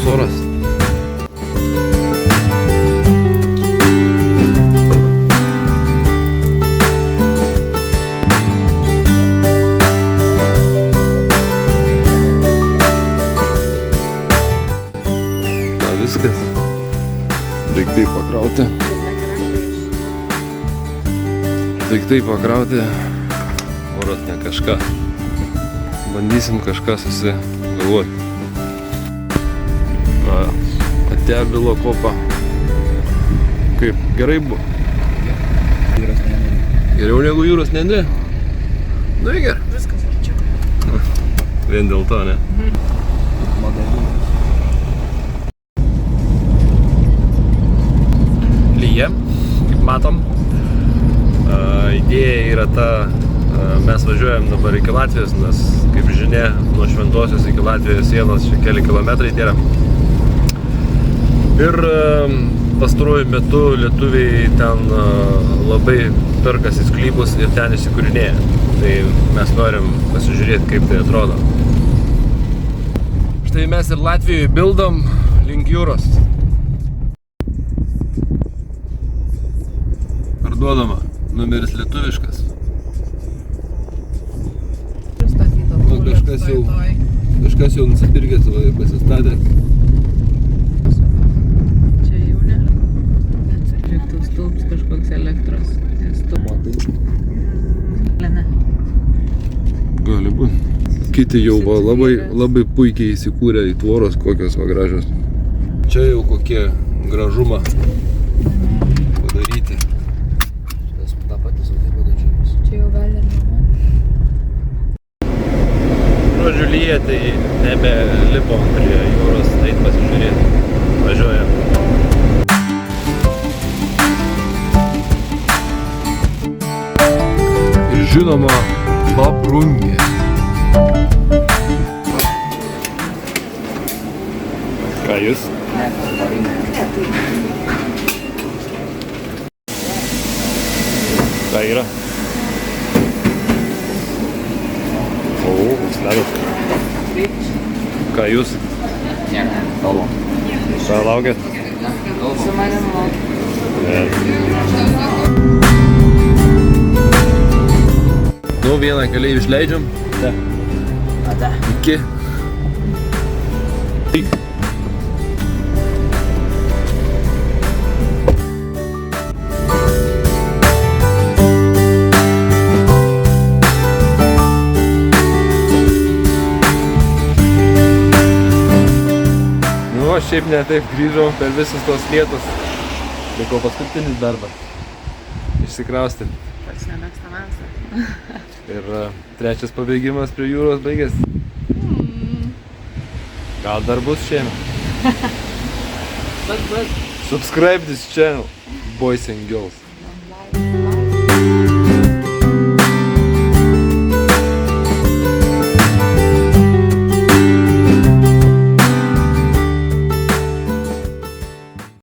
puikus oras. Viskas. Daiktai pakrauti. Oras ne kažką. Bandysim kažką susigalvoti. Atėjo Bilo kopą. Kaip? Gerai buvo? Jūros nendrė. Geriau negu jūros nendrė? Nu ir gerai. Viskas arčiau. Vien dėl to, ne? Lyja, kaip matom. Idėja yra ta, mes važiuojam dabar iki Latvijos, nes, kaip žinia, nuo Šventosios iki Latvijos sienos čia keli kilometrai yra. Ir pastaruoju metu lietuviai ten labai perkasi sklypus ir ten įsikūrinėja. Tai mes norim pasižiūrėti, kaip tai atrodo. Štai mes ir Latvijoje bildom link jūros. Parduodama. Numeris lietuviškas. O kažkas jau nusipirkęs ir pasistatė. Čia jau ne. Atsižiūrėk, stulps kažkoks elektros. Lene. Gali būti. Kiti jau va, labai puikiai įsikūrė į tvoros, kokios va gražios. Čia jau kokie gražumą padaryti. Čia jau gal ir mama. Žodžiu, lyja, tai nebelipom prie jūros, eit pasižiūrėti. Važiuojam. Ir žinoma, paprungė. Ką jūs? Ką yra? O, sledas. Ką jūs? Nieko, kalbam. Ką laukiat? Su manim Nu, vieną keleivį išleidžiam. Ate. Iki. Nu, aš šiaip ne taip grįžau per visus tos lietus. Liko paskutinis darbas. Išsikrausti. pats nemėgstamiausia. Ir trečias pabėgimas prie jūros baigėsi. Gal dar bus šiemet? Bus. Subscribe this channel, boys and girls.